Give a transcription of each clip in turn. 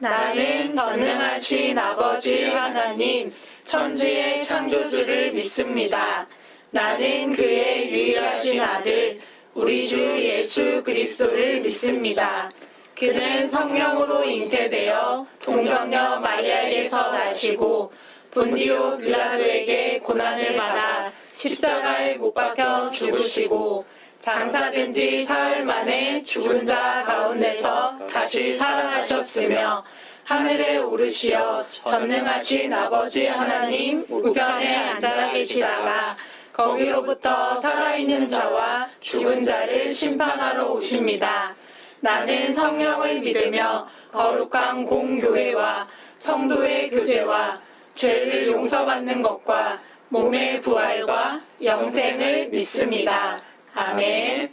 나는 전능하신 아버지 하나님, 천지의 창조주를 믿습니다. 나는 그의 유일하신 아들, 우리 주 예수 그리스도를 믿습니다. 그는 성령으로 잉태되어 동정녀 마리아에게서 나시고 본디오 빌라도에게 고난을 받아 십자가에 못 박혀 죽으시고 장사된 지 사흘 만에 죽은 자 가운데서 다시 살아나셨으며 하늘에 오르시어 전능하신 아버지 하나님 우편에 앉아 계시다가 거기로부터 살아있는 자와 죽은 자를 심판하러 오십니다. 나는 성령을 믿으며 거룩한 공교회와 성도의 교제와 죄를 용서받는 것과 몸의 부활과 영생을 믿습니다. 아멘.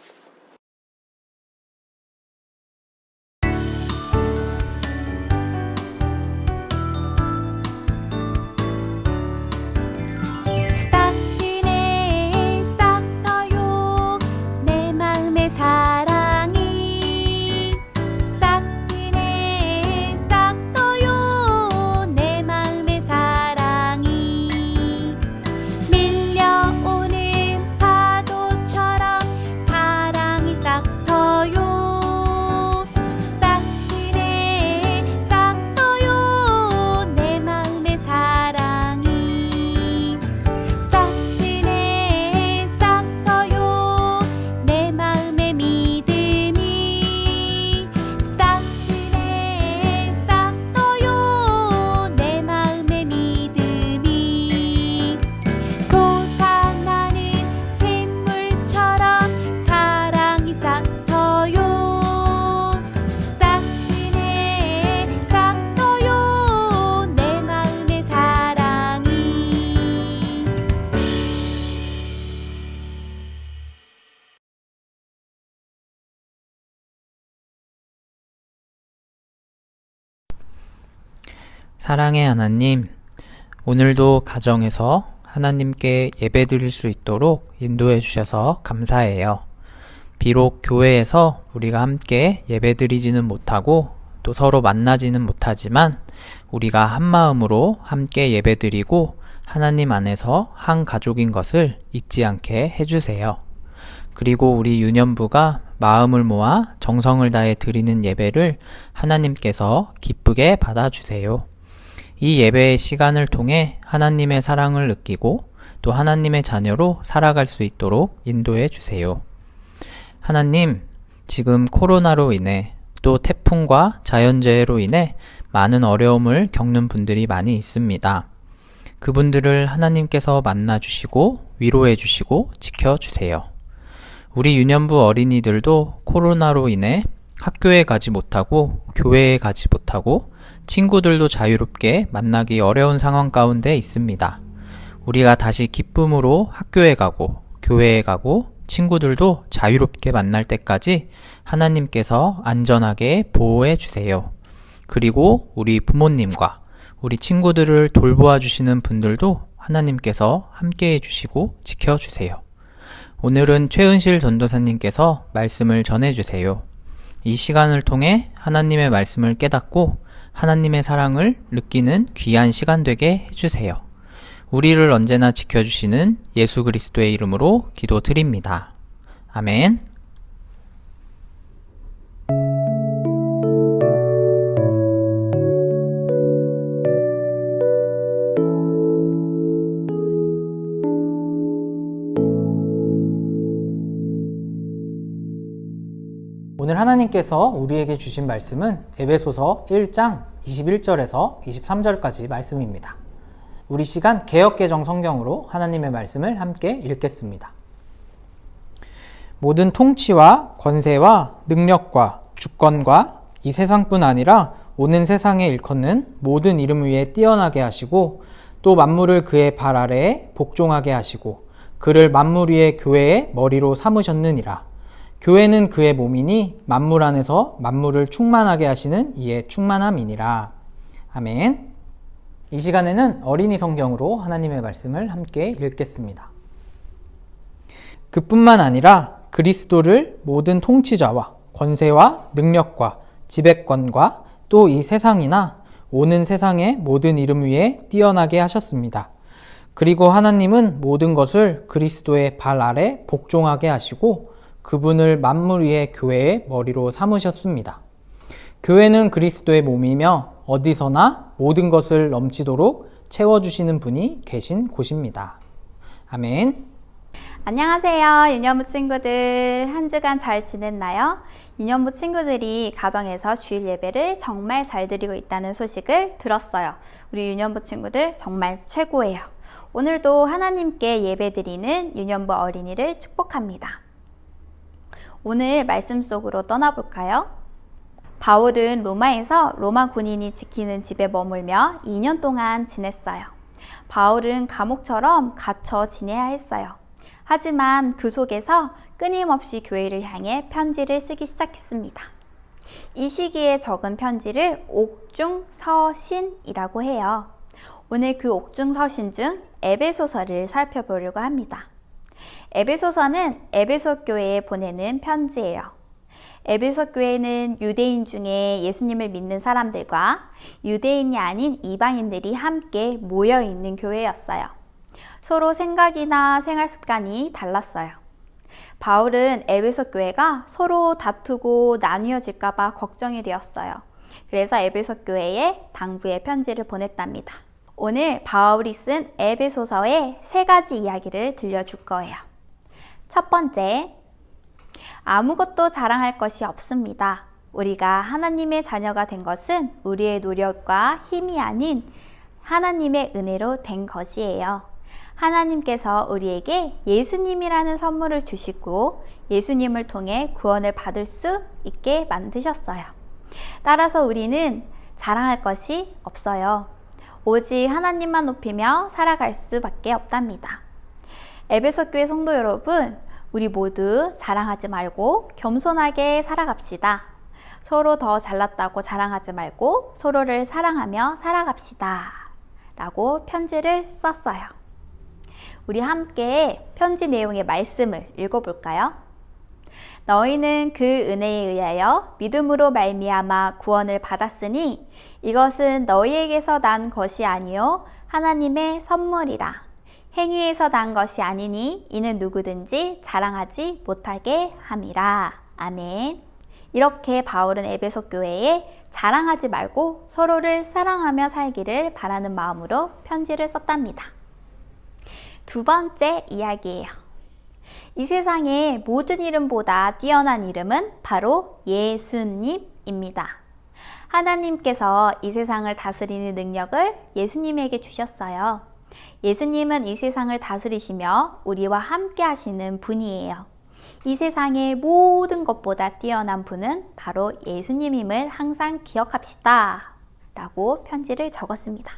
사랑의 하나님, 오늘도 가정에서 하나님께 예배드릴 수 있도록 인도해 주셔서 감사해요. 비록 교회에서 우리가 함께 예배드리지는 못하고 또 서로 만나지는 못하지만 우리가 한 마음으로 함께 예배드리고 하나님 안에서 한 가족인 것을 잊지 않게 해주세요. 그리고 우리 유년부가 마음을 모아 정성을 다해 드리는 예배를 하나님께서 기쁘게 받아주세요. 이 예배의 시간을 통해 하나님의 사랑을 느끼고 또 하나님의 자녀로 살아갈 수 있도록 인도해 주세요. 하나님, 지금 코로나로 인해 또 태풍과 자연재해로 인해 많은 어려움을 겪는 분들이 많이 있습니다. 그분들을 하나님께서 만나주시고 위로해 주시고 지켜주세요. 우리 유년부 어린이들도 코로나로 인해 학교에 가지 못하고 교회에 가지 못하고 친구들도 자유롭게 만나기 어려운 상황 가운데 있습니다. 우리가 다시 기쁨으로 학교에 가고 교회에 가고 친구들도 자유롭게 만날 때까지 하나님께서 안전하게 보호해 주세요. 그리고 우리 부모님과 우리 친구들을 돌보아 주시는 분들도 하나님께서 함께 해주시고 지켜주세요. 오늘은 최은실 전도사님께서 말씀을 전해주세요. 이 시간을 통해 하나님의 말씀을 깨닫고 하나님의 사랑을 느끼는 귀한 시간 되게 해주세요. 우리를 언제나 지켜주시는 예수 그리스도의 이름으로 기도드립니다. 아멘. 오늘 하나님께서 우리에게 주신 말씀은 에베소서 1장 21절에서 23절까지 말씀입니다. 우리 시간 개역개정 성경으로 하나님의 말씀을 함께 읽겠습니다. 모든 통치와 권세와 능력과 주권과 이 세상뿐 아니라 오는 세상에 일컫는 모든 이름 위에 뛰어나게 하시고 또 만물을 그의 발 아래에 복종하게 하시고 그를 만물 위의 교회의 머리로 삼으셨느니라. 교회는 그의 몸이니 만물 안에서 만물을 충만하게 하시는 이의 충만함이니라. 아멘. 이 시간에는 어린이 성경으로 하나님의 말씀을 함께 읽겠습니다. 그뿐만 아니라 그리스도를 모든 통치자와 권세와 능력과 지배권과 또 이 세상이나 오는 세상의 모든 이름 위에 뛰어나게 하셨습니다. 그리고 하나님은 모든 것을 그리스도의 발 아래 복종하게 하시고 그분을 만물 위의 교회의 머리로 삼으셨습니다. 교회는 그리스도의 몸이며 어디서나 모든 것을 넘치도록 채워주시는 분이 계신 곳입니다. 아멘. 안녕하세요, 유년부 친구들. 한 주간 잘 지냈나요? 유년부 친구들이 가정에서 주일 예배를 정말 잘 드리고 있다는 소식을 들었어요. 우리 유년부 친구들 정말 최고예요. 오늘도 하나님께 예배 드리는 유년부 어린이를 축복합니다. 오늘 말씀 속으로 떠나볼까요? 바울은 로마에서 로마 군인이 지키는 집에 머물며 2년 동안 지냈어요. 바울은 감옥처럼 갇혀 지내야 했어요. 하지만 그 속에서 끊임없이 교회를 향해 편지를 쓰기 시작했습니다. 이 시기에 적은 편지를 옥중서신이라고 해요. 오늘 그 옥중서신 중 에베소서를 살펴보려고 합니다. 에베소서는 에베소 교회에 보내는 편지예요. 에베소 교회는 유대인 중에 예수님을 믿는 사람들과 유대인이 아닌 이방인들이 함께 모여 있는 교회였어요. 서로 생각이나 생활 습관이 달랐어요. 바울은 에베소 교회가 서로 다투고 나뉘어질까 봐 걱정이 되었어요. 그래서 에베소 교회에 당부의 편지를 보냈답니다. 오늘 바울이 쓴 에베소서의 3가지 이야기를 들려줄 거예요. 첫 번째, 아무것도 자랑할 것이 없습니다. 우리가 하나님의 자녀가 된 것은 우리의 노력과 힘이 아닌 하나님의 은혜로 된 것이에요. 하나님께서 우리에게 예수님이라는 선물을 주시고 예수님을 통해 구원을 받을 수 있게 만드셨어요. 따라서 우리는 자랑할 것이 없어요. 오직 하나님만 높이며 살아갈 수밖에 없답니다. 에베소 교회 성도 여러분, 우리 모두 자랑하지 말고 겸손하게 살아갑시다. 서로 더 잘났다고 자랑하지 말고 서로를 사랑하며 살아갑시다. 라고 편지를 썼어요. 우리 함께 편지 내용의 말씀을 읽어볼까요? 너희는 그 은혜에 의하여 믿음으로 말미암아 구원을 받았으니 이것은 너희에게서 난 것이 아니요 하나님의 선물이라. 행위에서 난 것이 아니니 이는 누구든지 자랑하지 못하게 함이라. 아멘. 이렇게 바울은 에베소 교회에 자랑하지 말고 서로를 사랑하며 살기를 바라는 마음으로 편지를 썼답니다. 두 번째 이야기예요. 이 세상의 모든 이름보다 뛰어난 이름은 바로 예수님입니다. 하나님께서 이 세상을 다스리는 능력을 예수님에게 주셨어요. 예수님은 이 세상을 다스리시며 우리와 함께 하시는 분이에요. 이 세상의 모든 것보다 뛰어난 분은 바로 예수님임을 항상 기억합시다. 라고 편지를 적었습니다.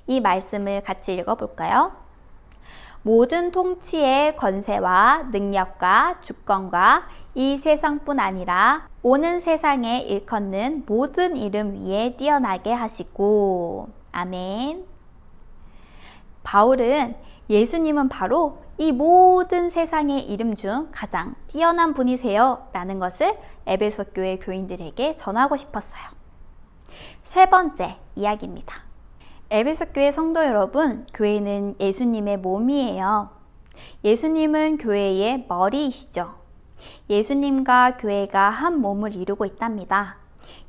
이 말씀을 같이 읽어볼까요? 모든 통치의 권세와 능력과 주권과 이 세상뿐 아니라 오는 세상에 일컫는 모든 이름 위에 뛰어나게 하시고 아멘. 바울은 예수님은 바로 이 모든 세상의 이름 중 가장 뛰어난 분이세요 라는 것을 에베소 교회 교인들에게 전하고 싶었어요. 세 번째 이야기입니다. 에베소 교회 성도 여러분, 교회는 예수님의 몸이에요. 예수님은 교회의 머리이시죠. 예수님과 교회가 한 몸을 이루고 있답니다.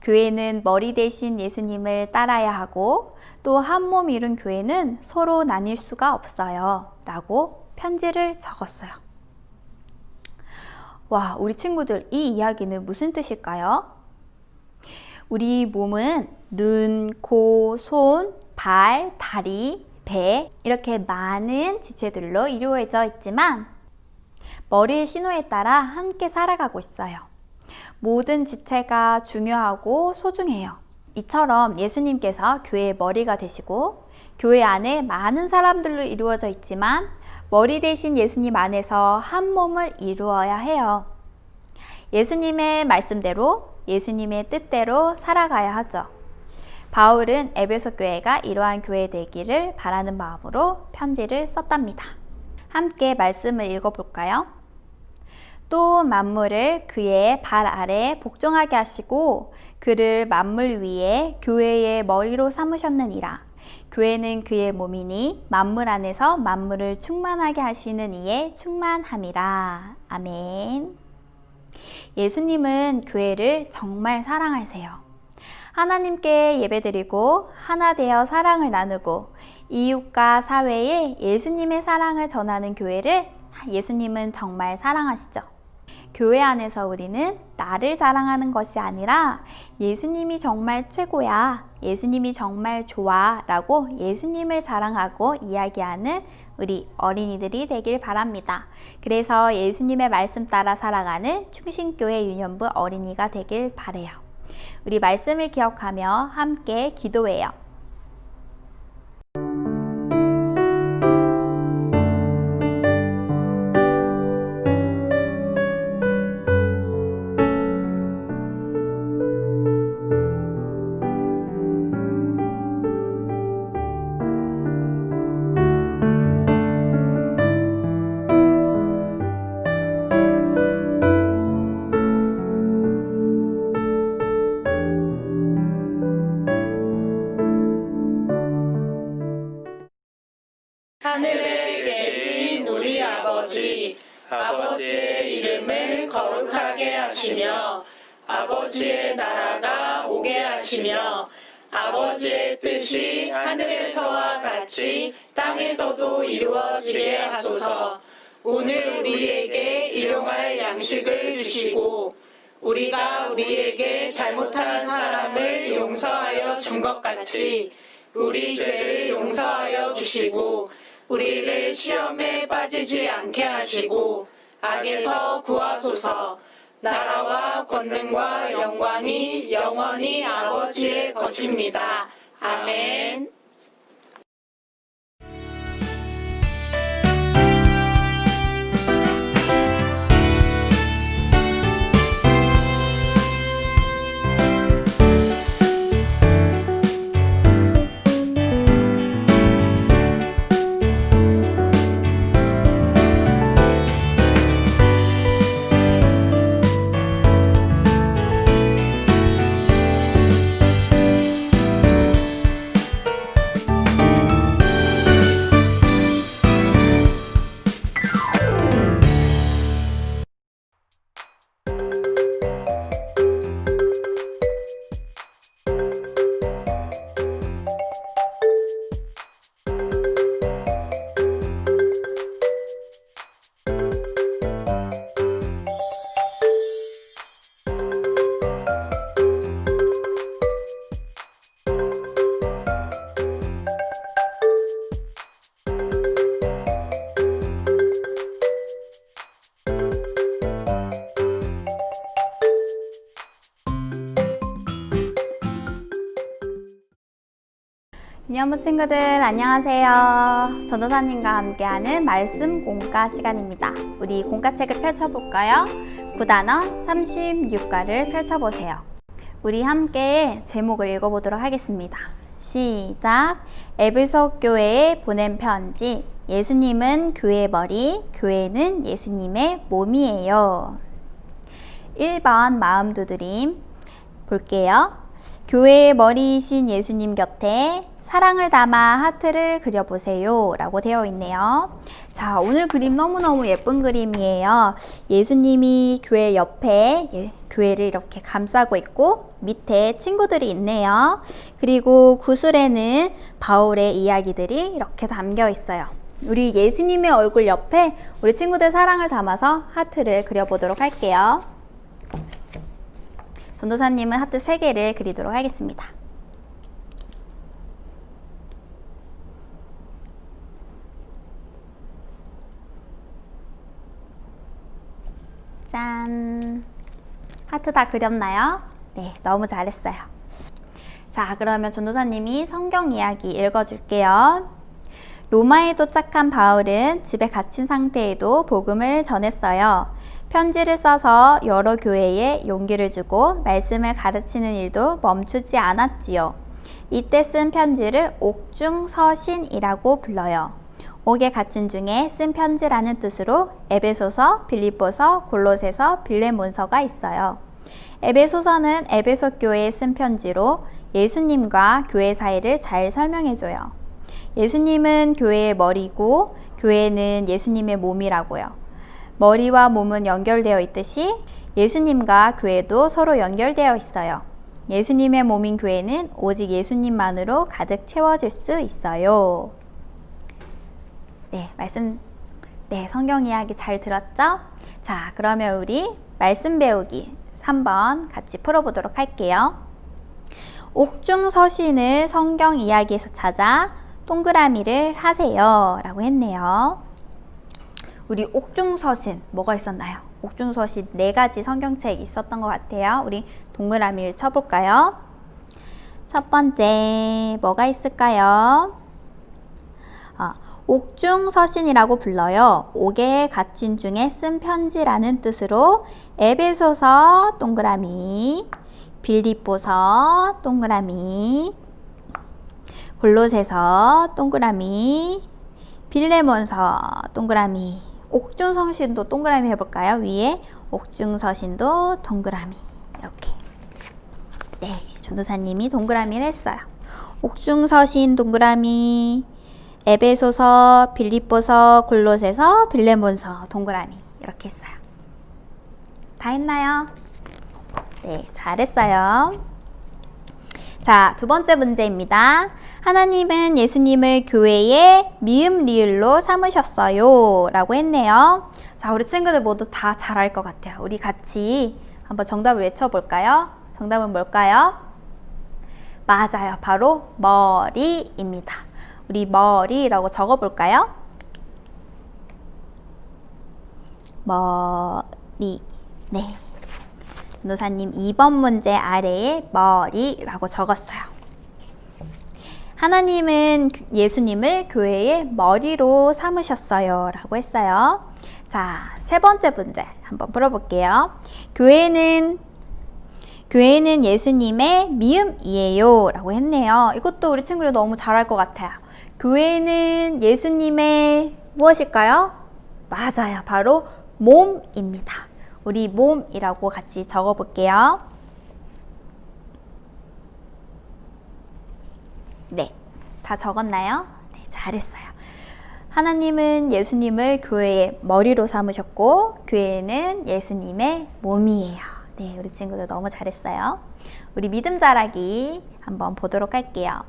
교회는 머리 대신 예수님을 따라야 하고 또 한 몸 이룬 교회는 서로 나뉠 수가 없어요. 라고 편지를 적었어요. 와, 우리 친구들, 이 이야기는 무슨 뜻일까요? 우리 몸은 눈, 코, 손, 발, 다리, 배 이렇게 많은 지체들로 이루어져 있지만 머리의 신호에 따라 함께 살아가고 있어요. 모든 지체가 중요하고 소중해요. 이처럼 예수님께서 교회의 머리가 되시고 교회 안에 많은 사람들로 이루어져 있지만 머리 대신 예수님 안에서 한 몸을 이루어야 해요. 예수님의 말씀대로 예수님의 뜻대로 살아가야 하죠. 바울은 에베소 교회가 이러한 교회 되기를 바라는 마음으로 편지를 썼답니다. 함께 말씀을 읽어볼까요? 또 만물을 그의 발 아래 복종하게 하시고 그를 만물 위에 교회의 머리로 삼으셨느니라. 교회는 그의 몸이니 만물 안에서 만물을 충만하게 하시는 이의 충만함이라. 아멘. 예수님은 교회를 정말 사랑하세요. 하나님께 예배드리고 하나 되어 사랑을 나누고 이웃과 사회에 예수님의 사랑을 전하는 교회를 예수님은 정말 사랑하시죠. 교회 안에서 우리는 나를 자랑하는 것이 아니라 예수님이 정말 최고야, 예수님이 정말 좋아 라고 예수님을 자랑하고 이야기하는 우리 어린이들이 되길 바랍니다. 그래서 예수님의 말씀 따라 살아가는 충신교회 유년부 어린이가 되길 바래요. 우리 말씀을 기억하며 함께 기도해요. 하늘에 계신 우리 아버지, 아버지의 이름을 거룩하게 하시며 아버지의 나라가 오게 하시며 아버지의 뜻이 하늘에서와 같이 땅에서도 이루어지게 하소서. 오늘 우리에게 일용할 양식을 주시고 우리가 우리에게 잘못한 사람을 용서하여 준 것 같이 우리 죄를 용서하여 주시고 우리를 시험에 빠지지 않게 하시고 악에서 구하소서. 나라와 권능과 영광이 영원히 아버지의 것입니다. 아멘. 유년부 친구들 안녕하세요. 전도사님과 함께하는 말씀 공과 시간입니다. 우리 공과책을 펼쳐볼까요? 9단원 36과를 펼쳐보세요. 우리 함께 제목을 읽어보도록 하겠습니다. 시작! 에베소 교회에 보낸 편지. 예수님은 교회의 머리, 교회는 예수님의 몸이에요. 1번 마음 두드림 볼게요. 교회의 머리이신 예수님 곁에 사랑을 담아 하트를 그려보세요 라고 되어 있네요. 자, 오늘 그림 너무너무 예쁜 그림이에요. 예수님이 교회 옆에 교회를 이렇게 감싸고 있고 밑에 친구들이 있네요. 그리고 구슬에는 바울의 이야기들이 이렇게 담겨 있어요. 우리 예수님의 얼굴 옆에 우리 친구들 사랑을 담아서 하트를 그려보도록 할게요. 전도사님은 하트 3개를 그리도록 하겠습니다. 짠! 하트 다 그렸나요? 네, 너무 잘했어요. 자, 그러면 전도사님이 성경 이야기 읽어줄게요. 로마에 도착한 바울은 집에 갇힌 상태에도 복음을 전했어요. 편지를 써서 여러 교회에 용기를 주고 말씀을 가르치는 일도 멈추지 않았지요. 이때 쓴 편지를 옥중서신이라고 불러요. 옥에 갇힌 중에 쓴 편지라는 뜻으로 에베소서, 빌립보서, 골로새서, 빌레몬서가 있어요. 에베소서는 에베소 교회에 쓴 편지로 예수님과 교회 사이를 잘 설명해줘요. 예수님은 교회의 머리고 교회는 예수님의 몸이라고요. 머리와 몸은 연결되어 있듯이 예수님과 교회도 서로 연결되어 있어요. 예수님의 몸인 교회는 오직 예수님만으로 가득 채워질 수 있어요. 성경 이야기 잘 들었죠? 자, 그러면 우리 말씀 배우기 3번 같이 풀어보도록 할게요. 옥중서신을 성경 이야기에서 찾아 동그라미를 하세요 라고 했네요. 우리 옥중서신 뭐가 있었나요? 옥중서신 4가지 성경책이 있었던 것 같아요. 우리 동그라미를 쳐볼까요? 첫 번째 뭐가 있을까요? 옥중서신이라고 불러요. 옥에 갇힌 중에 쓴 편지라는 뜻으로 에베소서 동그라미, 빌립보서 동그라미, 골로새서 동그라미, 빌레몬서 동그라미, 옥중서신도 동그라미 해볼까요? 위에 옥중서신도 동그라미 이렇게. 전도사님이 동그라미를 했어요. 옥중서신 동그라미, 에베소서, 빌립보서, 골로새서, 빌레몬서 동그라미 이렇게 했어요. 다 했나요? 네, 잘했어요. 자, 두 번째 문제입니다. 하나님은 예수님을 교회의 미음 리을로 삼으셨어요 라고 했네요. 자, 우리 친구들 모두 다 잘 알 것 같아요. 우리 같이 한번 정답을 외쳐볼까요? 정답은 뭘까요? 맞아요. 바로 머리입니다. 우리 머리라고 적어볼까요? 머리. 네. 노사님 2번 문제 아래에 머리라고 적었어요. 하나님은 예수님을 교회의 머리로 삼으셨어요 라고 했어요. 자, 세 번째 문제 한번 풀어볼게요. 교회는 예수님의 미음이에요 라고 했네요. 이것도 우리 친구들 너무 잘할 것 같아요. 교회는 예수님의 무엇일까요? 맞아요. 바로 몸입니다. 우리 몸이라고 같이 적어볼게요. 네, 다 적었나요? 네, 잘했어요. 하나님은 예수님을 교회의 머리로 삼으셨고 교회는 예수님의 몸이에요. 네, 우리 친구들 너무 잘했어요. 우리 믿음 자라기 한번 보도록 할게요.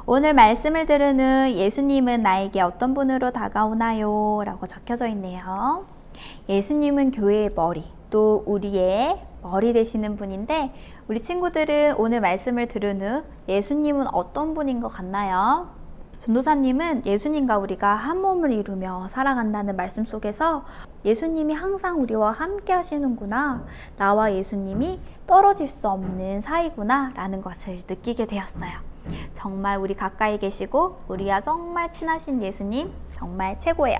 오늘 말씀을 들은 후 예수님은 나에게 어떤 분으로 다가오나요? 라고 적혀져 있네요. 예수님은 교회의 머리, 또 우리의 머리 되시는 분인데 우리 친구들은 오늘 말씀을 들은 후 예수님은 어떤 분인 것 같나요? 전도사님은 예수님과 우리가 한 몸을 이루며 살아간다는 말씀 속에서 예수님이 항상 우리와 함께 하시는구나, 나와 예수님이 떨어질 수 없는 사이구나 라는 것을 느끼게 되었어요. 정말 우리 가까이 계시고 우리와 정말 친하신 예수님 정말 최고예요.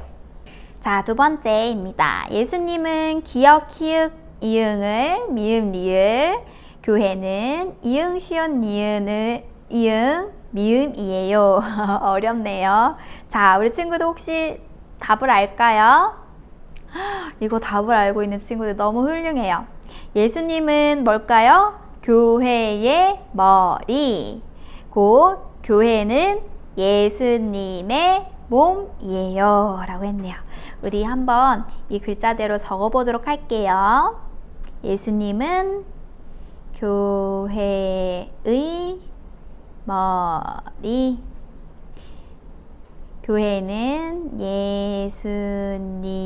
자, 두 번째입니다. 예수님은 기역, 키읔, 이응을 미음, 리을, 교회는 이응, 시옷, 니은을 이응, 미음이에요. 어렵네요. 자, 우리 친구들 혹시 답을 알까요? 이거 답을 알고 있는 친구들 너무 훌륭해요. 예수님은 뭘까요? 교회의 머리. 교회는 예수님의 몸이에요 라고 했네요. 우리 한번 이 글자대로 적어보도록 할게요. 예수님은 교회의 머리, 교회는 예수님의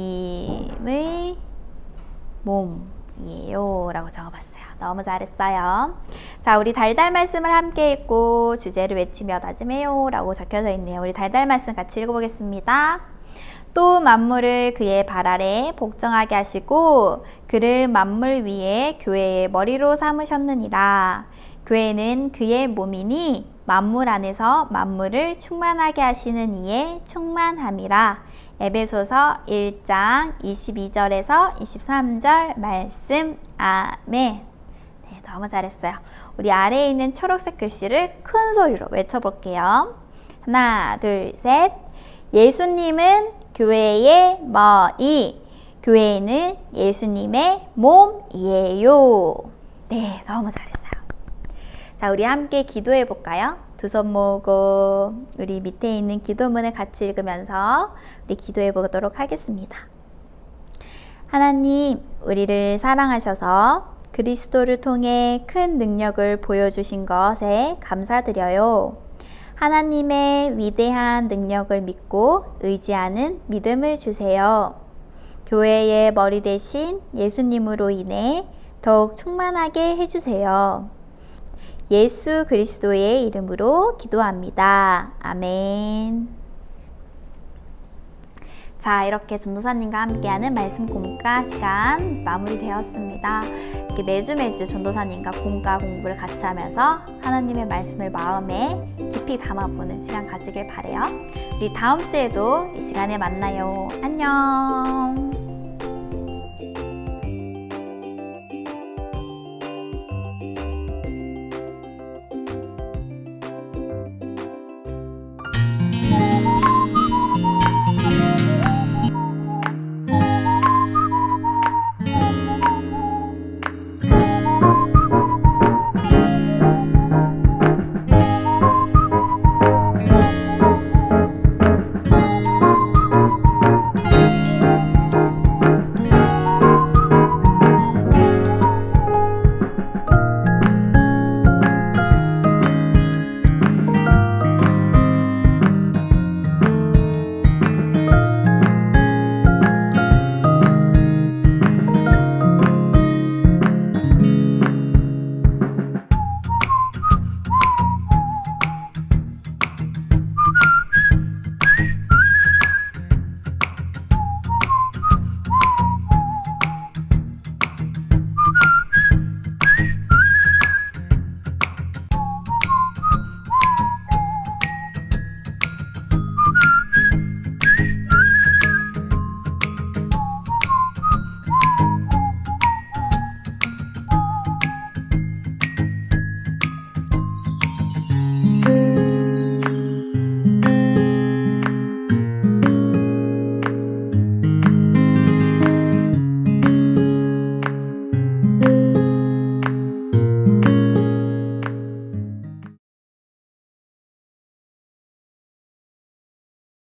몸이에요 라고 적어봤어요. 너무 잘했어요. 자, 우리 달달 말씀을 함께 읽고 주제를 외치며 다짐해요 라고 적혀져 있네요. 우리 달달 말씀 같이 읽어보겠습니다. 또 만물을 그의 발 아래 복종하게 하시고 그를 만물 위에 교회의 머리로 삼으셨느니라. 교회는 그의 몸이니 만물 안에서 만물을 충만하게 하시는 이의 충만함이라. 에베소서 1장 22절에서 23절 말씀. 아멘. 네, 너무 잘했어요. 우리 아래에 있는 초록색 글씨를 큰 소리로 외쳐볼게요. 하나, 둘, 셋. 예수님은 교회의 머리, 교회는 예수님의 몸이에요. 네, 너무 잘했어요. 자, 우리 함께 기도해 볼까요? 두 손 모으고 우리 밑에 있는 기도문을 같이 읽으면서 우리 기도해 보도록 하겠습니다. 하나님, 우리를 사랑하셔서 그리스도를 통해 큰 능력을 보여주신 것에 감사드려요. 하나님의 위대한 능력을 믿고 의지하는 믿음을 주세요. 교회의 머리 대신 예수님으로 인해 더욱 충만하게 해주세요. 예수 그리스도의 이름으로 기도합니다. 아멘. 자, 이렇게 전도사님과 함께하는 말씀 공과 시간 마무리되었습니다. 이렇게 매주 전도사님과 공과 공부를 같이 하면서 하나님의 말씀을 마음에 깊이 담아보는 시간 가지길 바래요. 우리 다음 주에도 이 시간에 만나요. 안녕.